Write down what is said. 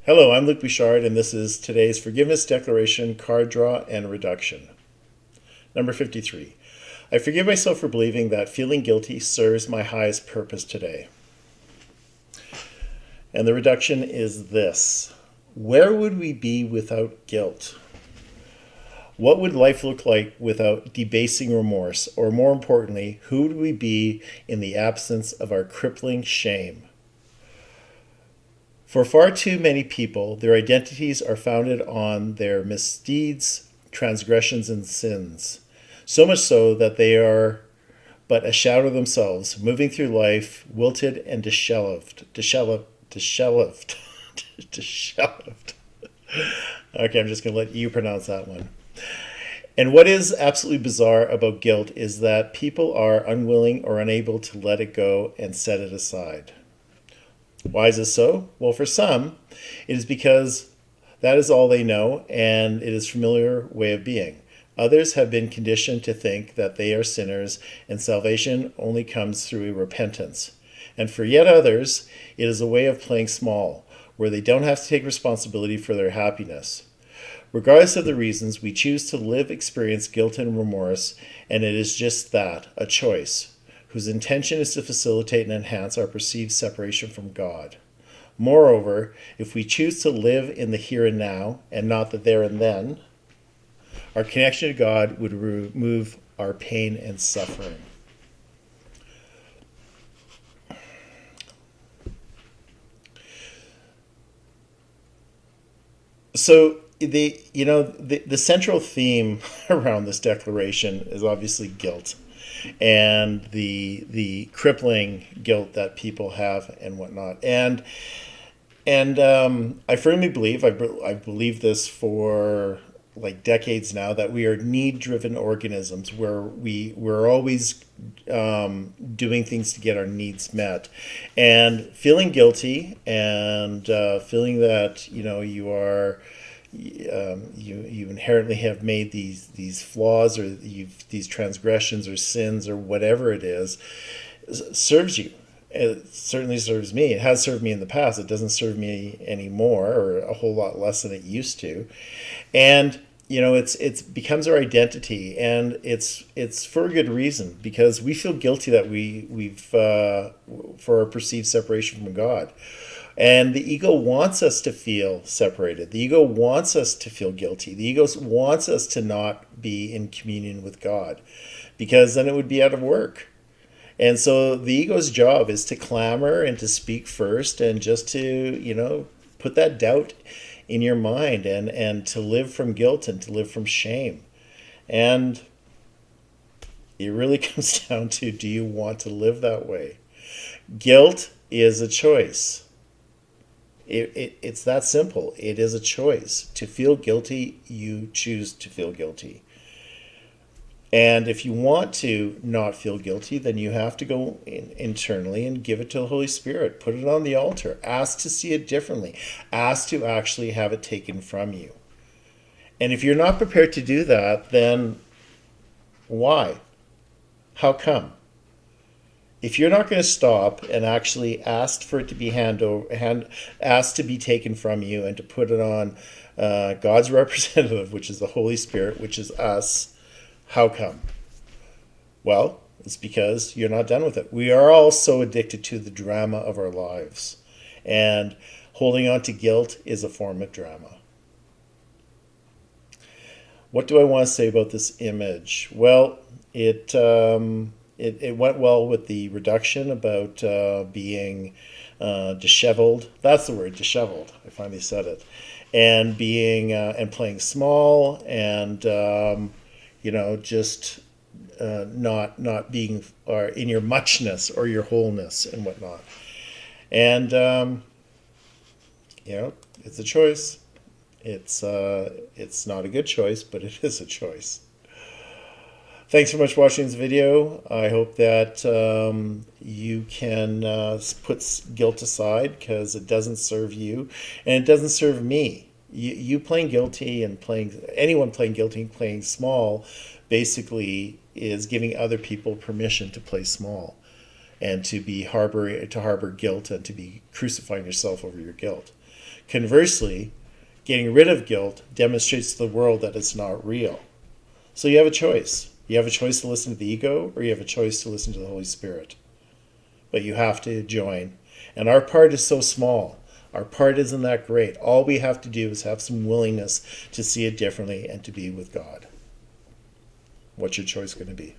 Hello, I'm Luc Bouchard, and this is today's Forgiveness Declaration Card Draw and Reduction. Number 53. I forgive myself for believing that feeling guilty serves my highest purpose today. And the reduction is this. Where would we be without guilt? What would life look like without debasing remorse? Or more importantly, who would we be in the absence of our crippling shame? For far too many people, their identities are founded on their misdeeds, transgressions, and sins. So much so that they are but a shadow of themselves, moving through life wilted and disheveled. Disheveled. Okay, I'm just going to let you pronounce that one. And what is absolutely bizarre about guilt is that people are unwilling or unable to let it go and set it aside. Why is this so? Well, for some, it is because that is all they know and it is a familiar way of being. Others have been conditioned to think that they are sinners and salvation only comes through repentance. And for yet others, it is a way of playing small, where they don't have to take responsibility for their happiness. Regardless of the reasons, we choose to experience guilt and remorse, and it is just that, a choice, whose intention is to facilitate and enhance our perceived separation from God. Moreover, if we choose to live in the here and now, and not the there and then, our connection to God would remove our pain and suffering. So the central theme around this declaration is obviously guilt, and the crippling guilt that people have and whatnot. And I firmly believe, I've believed this for like decades now, that we are need-driven organisms where we're always doing things to get our needs met, and feeling guilty and feeling that you are you inherently have made these flaws, or these transgressions or sins or whatever it is, serves you. It certainly serves me. It has served me in the past. It doesn't serve me anymore, or a whole lot less than it used to. And it's becomes our identity, and it's for a good reason, because we feel guilty that we've for our perceived separation from God. And the ego wants us to feel separated. The ego wants us to feel guilty. The ego wants us to not be in communion with God, because then it would be out of work. And so the ego's job is to clamor and to speak first, and just to, put that doubt in your mind, and to live from guilt and to live from shame. And it really comes down to, do you want to live that way? Guilt is a choice. It's that simple. It is a choice. To feel guilty, you choose to feel guilty. And if you want to not feel guilty, then you have to go internally and give it to the Holy Spirit. Put it on the altar. Ask to see it differently. Ask to actually have it taken from you. And if you're not prepared to do that, then why? How come? If you're not going to stop and actually ask for it to be asked to be taken from you, and to put it on God's representative, which is the Holy Spirit, which is us, how come? Well, it's because you're not done with it. We are all so addicted to the drama of our lives, and holding on to guilt is a form of drama. What do I want to say about this image? Well, it went well with the reduction about being disheveled. That's the word, disheveled. I finally said it. And being and playing small, and just not being in your muchness or your wholeness and whatnot. And it's a choice. It's not a good choice, but it is a choice. Thanks so much for watching this video. I hope that you can put guilt aside, because it doesn't serve you, and it doesn't serve me. You playing guilty, and anyone playing guilty and playing small, basically is giving other people permission to play small, and to harbor guilt, and to be crucifying yourself over your guilt. Conversely, getting rid of guilt demonstrates to the world that it's not real. So you have a choice. You have a choice to listen to the ego, or you have a choice to listen to the Holy Spirit. But you have to join. And our part is so small. Our part isn't that great. All we have to do is have some willingness to see it differently and to be with God. What's your choice going to be?